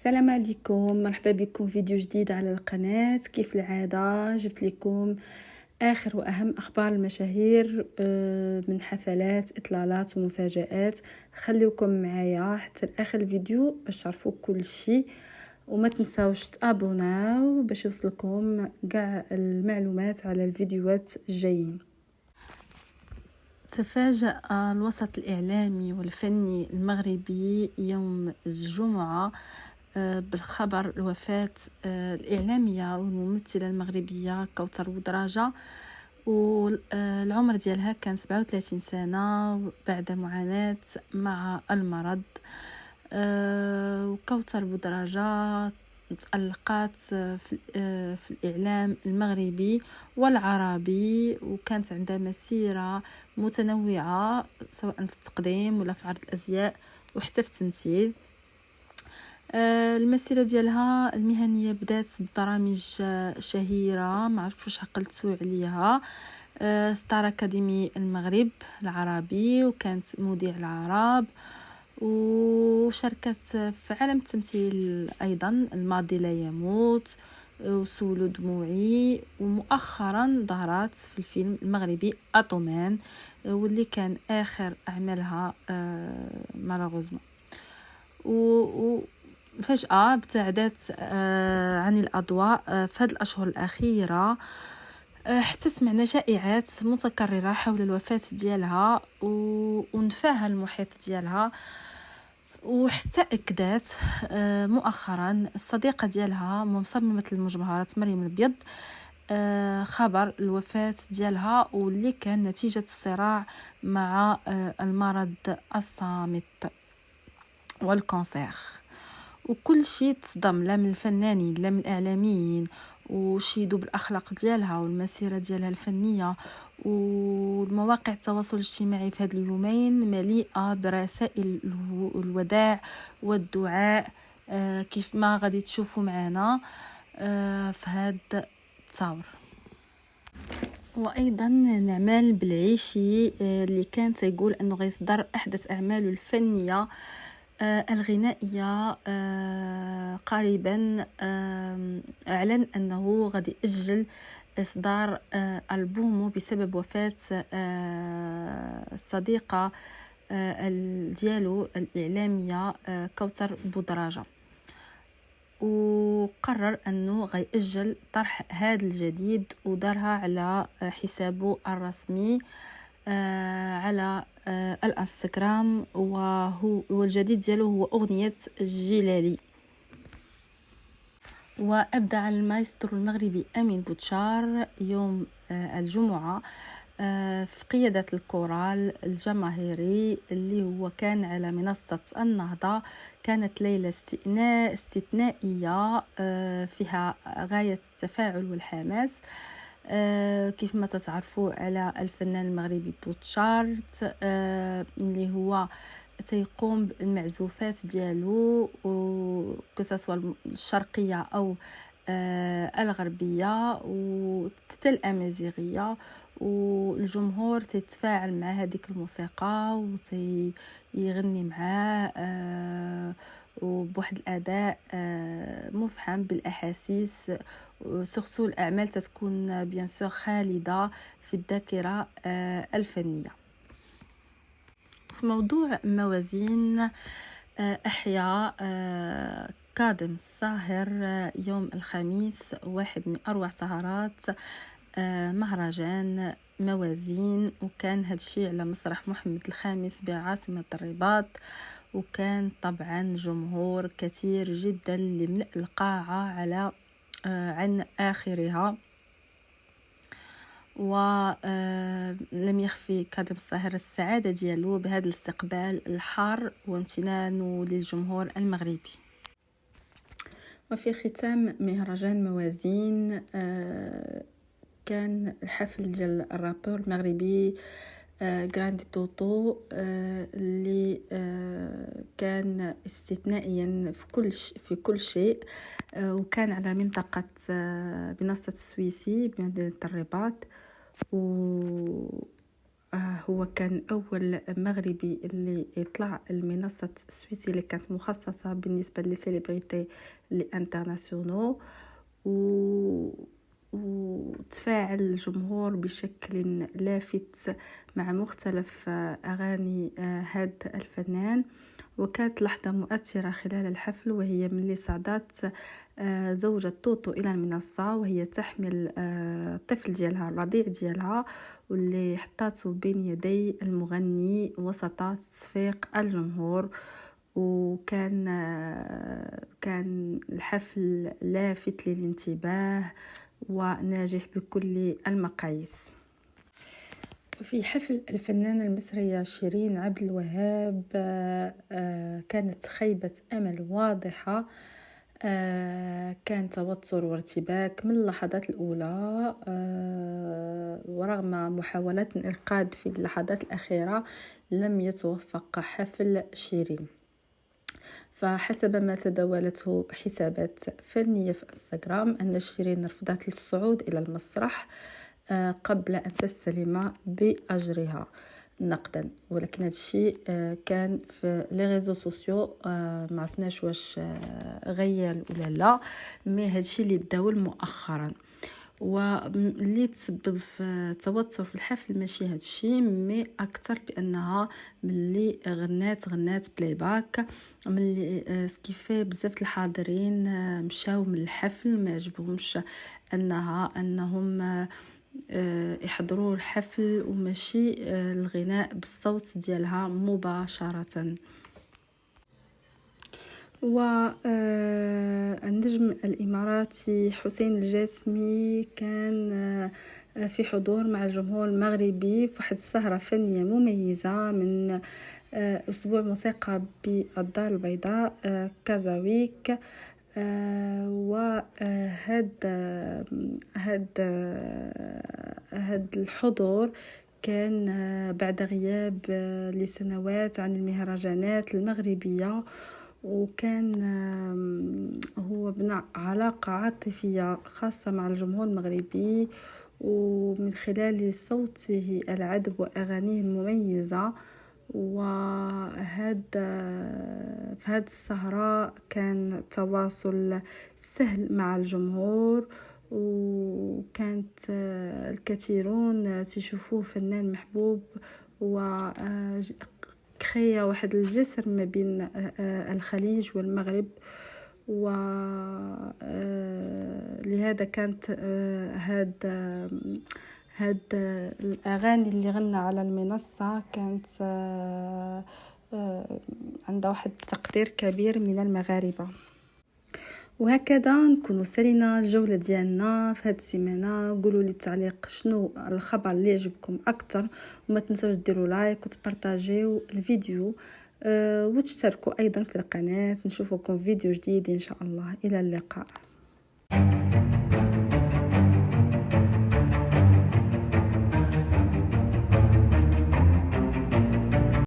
السلام عليكم، مرحبا بكم فيديو جديد على القناة. كيف العادة جبت لكم آخر وأهم أخبار المشاهير من حفلات، إطلالات ومفاجآت. خليكم معايا حتى لآخر الفيديو باش تعرفوا كل شيء، وما تنساوش تابوناو باش يوصلكم كاع المعلومات على الفيديوهات الجايين. تفاجأ الوسط الإعلامي والفني المغربي يوم الجمعة بالخبر الوفاة الإعلامية والممثلة المغربية كوثر بودراجة، والعمر ديالها كان 37 سنة بعد معاناة مع المرض. وكوثر بودراجة تألقت في الإعلام المغربي والعربي، وكانت عندها مسيرة متنوعة سواء في التقديم ولا في عرض الأزياء وحتى في التمثيل. المسيرة ديالها المهنية بدات ببرامج شهيرة، ما عرفتش واش عقلتوا عليها. ستار أكاديمي المغرب العربي، وكانت مذيع العرب، وشاركت في عالم التمثيل أيضا الماضي لا يموت وسولو دموعي، ومؤخرا ظهرت في الفيلم المغربي أطومان واللي كان آخر أعمالها مالوغوزمون. فجأة ابتعدت عن الأضواء في هذه الأشهر الأخيرة، حتى سمعنا شائعات متكررة حول الوفاة ديالها ونفاها المحيط ديالها، وحتى أكدت مؤخرا الصديقة ديالها مصممة المجوهرات مريم البيض خبر الوفاة ديالها، واللي كان نتيجة الصراع مع المرض الصامت والكانسير. وكل شيء تصدم، لا من الفنانين لا من الإعلاميين، وشيدوا بالأخلاق ديالها والمسيرة ديالها الفنية. والمواقع التواصل الاجتماعي في هذه اليومين مليئة برسائل الوداع والدعاء، كيف ما غادي تشوفوا معنا في هذا التصاور. وايضا نعمال بالعيشي اللي كان يقول انه غيصدر احدث اعماله الفنيه الغنائيه قريبا، اعلن انه غادي يأجل اصدار البومه بسبب وفاه الصديقه ديالو الاعلاميه كوثر بودراجه، وقرر انه غيأجل طرح هذا الجديد ودارها على حسابه الرسمي على الانستغرام. والجديد ديالو هو اغنية جلالي. وابدع المايسترو المغربي امين بوتشار يوم الجمعة في قيادة الكورال الجماهيري اللي هو كان على منصة النهضة. كانت ليلة استثنائية فيها غاية التفاعل والحماس. كيف ما تتعرفوا على الفنان المغربي بوتشارت اللي هو تيقوم بالمعزوفات ديالو كسوا الشرقية أو الغربية وحتى الأمازيغية، والجمهور تيتفاعل مع هذيك الموسيقى وتيغني معاه وبواحد الاداء مفحم بالاحاسيس. سورتو الاعمال تتكون بيان سور خالده في الذاكره الفنيه. في موضوع موازين، احيا كاظم الساهر يوم الخميس واحد من اروع سهرات مهرجان موازين، وكان هذا الشيء على مسرح محمد الخامس بعاصمة الرباط، وكان طبعا جمهور كثير جدا اللي ملأ القاعة على عن آخرها. ولم يخفي كاظم الساهر السعادة ديالو بهذا الاستقبال الحار وامتنانه للجمهور المغربي. وفي ختام مهرجان موازين كان الحفل ديال الرابور المغربي غراندي توتو اللي كان استثنائيا في كل شيء، وكان على منطقة منصة السويسي بمدينة الرباط. هو كان أول مغربي اللي يطلع المنصة السويسي اللي كانت مخصصة بالنسبة لسيليبريتي الانترناسيونال، وتفاعل الجمهور بشكل لافت مع مختلف أغاني هذا الفنان. وكانت لحظة مؤثرة خلال الحفل، وهي ملي صعدت زوجة توتو إلى المنصة وهي تحمل الطفل ديالها الرضيع ديالها، واللي حطاته بين يدي المغني وسط تصفيق الجمهور. وكان كان الحفل لافت للانتباه وناجح بكل المقاييس. في حفل الفنانة المصرية شيرين عبد الوهاب كانت خيبة أمل واضحة. كان توتر وارتباك من اللحظات الأولى، ورغم محاولات الإنقاذ في اللحظات الأخيرة لم يتوفق حفل شيرين. فحسب ما تداولته حسابات فنية في انستغرام أن شيرين رفضت الصعود إلى المسرح قبل أن تستلم بأجرها نقدا، ولكن هذا الشيء كان في لي ريزو سوسيو، ما عرفناش واش غير ولا لا، مي هذا الشيء اللي تداول مؤخرا. واللي تسبب في توتر في الحفل ماشي هذا الشيء، مي اكثر بانها ملي غنات بلاي باك، ملي سكيفي بزاف الحاضرين مشاو من الحفل ما عجبهمش انهم يحضروا الحفل وماشي الغناء بالصوت ديالها مباشرة. والنجم الإماراتي حسين الجاسمي كان في حضور مع الجمهور المغربي في واحد السهرة فنية مميزة من أسبوع موسيقى بالدار البيضاء كازاويك. وهذا الحضور كان بعد غياب لسنوات عن المهرجانات المغربية، وكان هو بنى علاقة عاطفية خاصة مع الجمهور المغربي، ومن خلال صوته العذب وأغانيه المميزة. في هذه السهرة كان تواصل سهل مع الجمهور، وكانت الكثيرون تشوفوه فنان محبوب، وكريا واحد الجسر ما بين الخليج والمغرب. ولهذا كانت هاد الأغاني اللي غنى على المنصة كانت عندها واحد التقدير كبير من المغاربة. وهكذا نكون سالينا الجولة ديالنا في هاد السيمانة. قولوا لي التعليق شنو الخبر اللي يعجبكم اكثر، وما تنسوش ديروا لايك وتبارطاجيو الفيديو، وتشتركوا ايضا في القناة. نشوفكم فيديو جديد ان شاء الله. الى اللقاء.